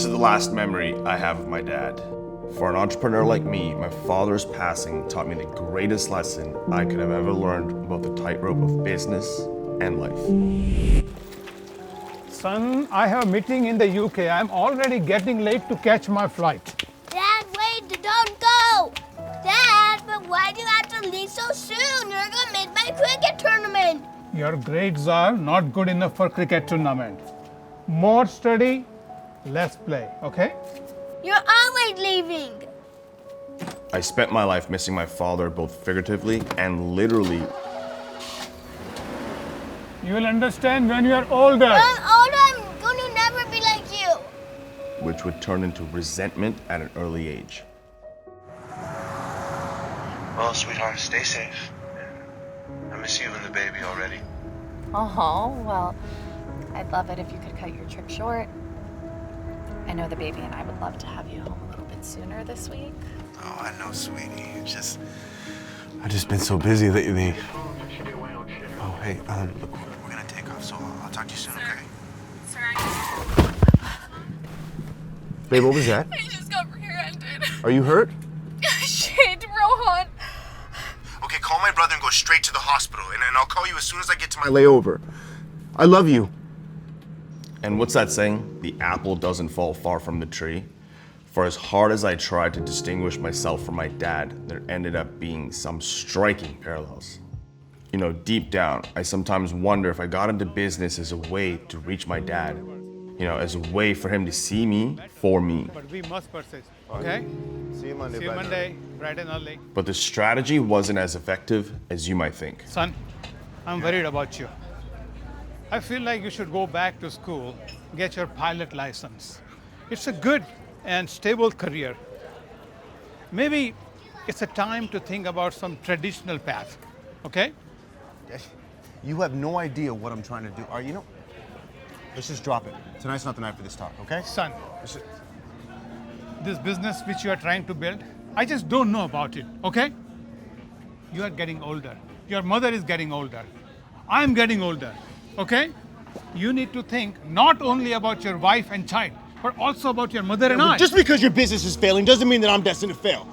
This is the last memory I have of my dad. For an entrepreneur like me, my father's passing taught me the greatest lesson I could have ever learned about the tightrope of business and life. Son, I have a meeting in the UK. I'm already getting late to catch my flight. Dad, wait, don't go! Dad, but why do you have to leave so soon? You're gonna miss my cricket tournament. Your grades are not good enough for cricket tournament. More study, less play, okay? You're always leaving. I spent my life missing my father both figuratively and literally. You will understand when you are older. When I'm older, I'm gonna never be like you. Which would turn into resentment at an early age. Well, sweetheart, stay safe. I miss you and the baby already. Oh, well, I'd love it if you could cut your trip short. I know the baby and I would love to have you home a little bit sooner this week. Oh, I know, sweetie. I've just been so busy lately. Oh, hey, look, we're gonna take off, so I'll talk to you soon, okay? Sir, Babe, what was that? I just got rear-ended. Are you hurt? Shit, Rohan. Okay, call my brother and go straight to the hospital, and I'll call you as soon as I get to my layover. I love you. And what's that saying? The apple doesn't fall far from the tree. For as hard as I tried to distinguish myself from my dad, there ended up being some striking parallels. You know, deep down, I sometimes wonder if I got into business as a way to reach my dad. You know, as a way for him to see me for me. But we must persist, okay? See you Monday. See you Monday, bright and early. But the strategy wasn't as effective as you might think. Son, I'm worried about you. I feel like you should go back to school, get your pilot license. It's a good and stable career. Maybe it's a time to think about some traditional path, okay? You have no idea what I'm trying to do. All right, you know, let's just drop it. Tonight's not the night for this talk, okay? Son, this business which you are trying to build, I just don't know about it, okay? You are getting older. Your mother is getting older. I'm getting older, okay? You need to think not only about your wife and child, but also about your mother and I. Just because your business is failing doesn't mean that I'm destined to fail.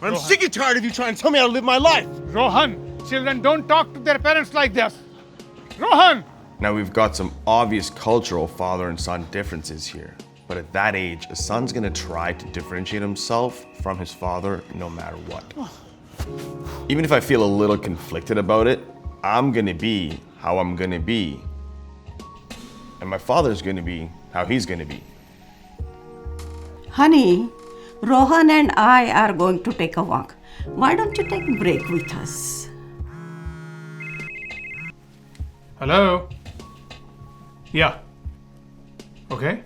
But I'm Rohan. sick and tired of you trying to tell me how to live my life. Rohan, children don't talk to their parents like this. Rohan! Now we've got some obvious cultural father and son differences here. But at that age, a son's gonna try to differentiate himself from his father no matter what. Even if I feel a little conflicted about it, I'm gonna be how I'm gonna be. And my father's gonna be how he's gonna be. Honey, Rohan and I are going to take a walk. Why don't you take a break with us? Hello? Yeah. Okay.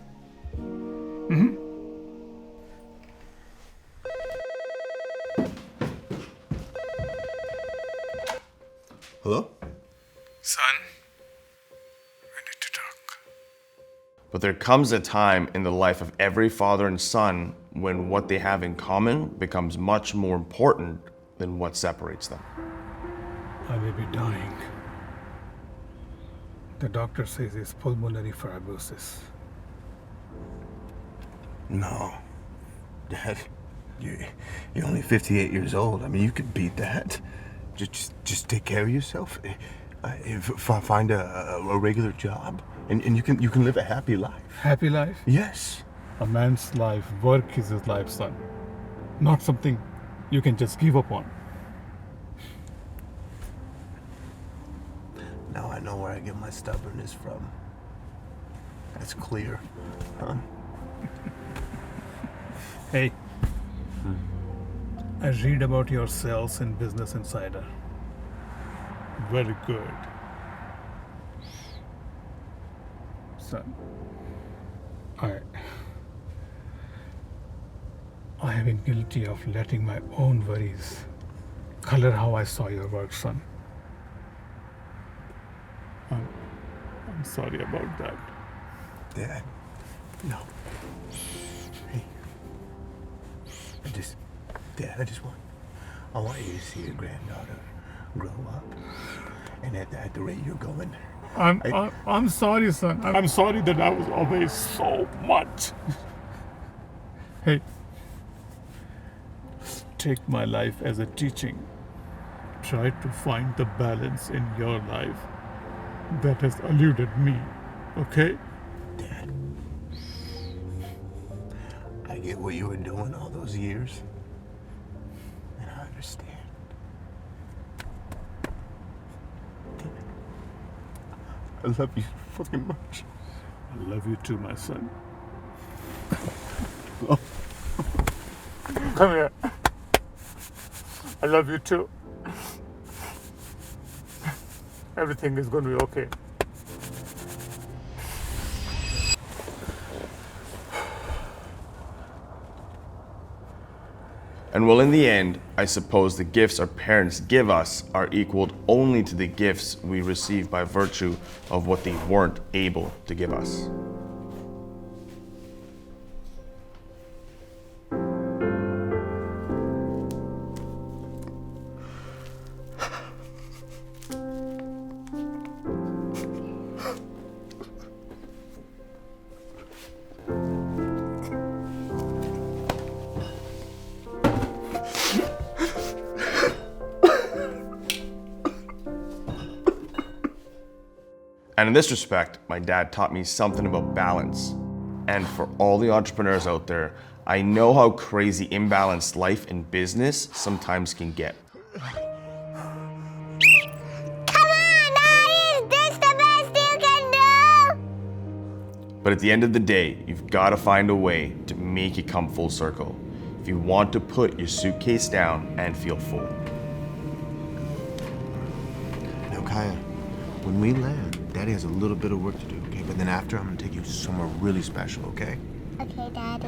Hello? Son, we need to talk. But there comes a time in the life of every father and son when what they have in common becomes much more important than what separates them. I may be dying. The doctor says it's pulmonary fibrosis. No. Dad, you're only 58 years old. I mean, you could beat that. Just take care of yourself. Find a regular job, and you can live a happy life. Happy life? Yes. A man's life, work is his life, son. Not something you can just give up on. Now I know where I get my stubbornness from. That's clear, huh? Hey, I read about your sales in Business Insider. Very good. Son, I have been guilty of letting my own worries color how I saw your work, son. I'm sorry about that. Dad, no. Hey, I want you to see your granddaughter grow up, and at the rate you're going. I'm sorry, son. I'm sorry that I was always so much. Hey, take my life as a teaching. Try to find the balance in your life that has eluded me, okay? Dad, I get what you were doing all those years, and I understand. I love you fucking much. I love you too, my son. Come here. I love you too. Everything is going to be okay. And well, in the end, I suppose the gifts our parents give us are equaled only to the gifts we receive by virtue of what they weren't able to give us. And in this respect, my dad taught me something about balance. And for all the entrepreneurs out there, I know how crazy imbalanced life and business sometimes can get. Come on, Daddy! Is this the best you can do? But at the end of the day, you've got to find a way to make it come full circle if you want to put your suitcase down and feel full. Now, Kaya, when we land, Daddy has a little bit of work to do, okay? But then after, I'm gonna take you somewhere really special, okay? Okay, Daddy.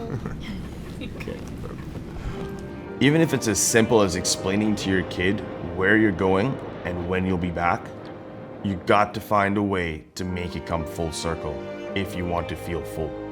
Even if it's as simple as explaining to your kid where you're going and when you'll be back, you got to find a way to make it come full circle if you want to feel full.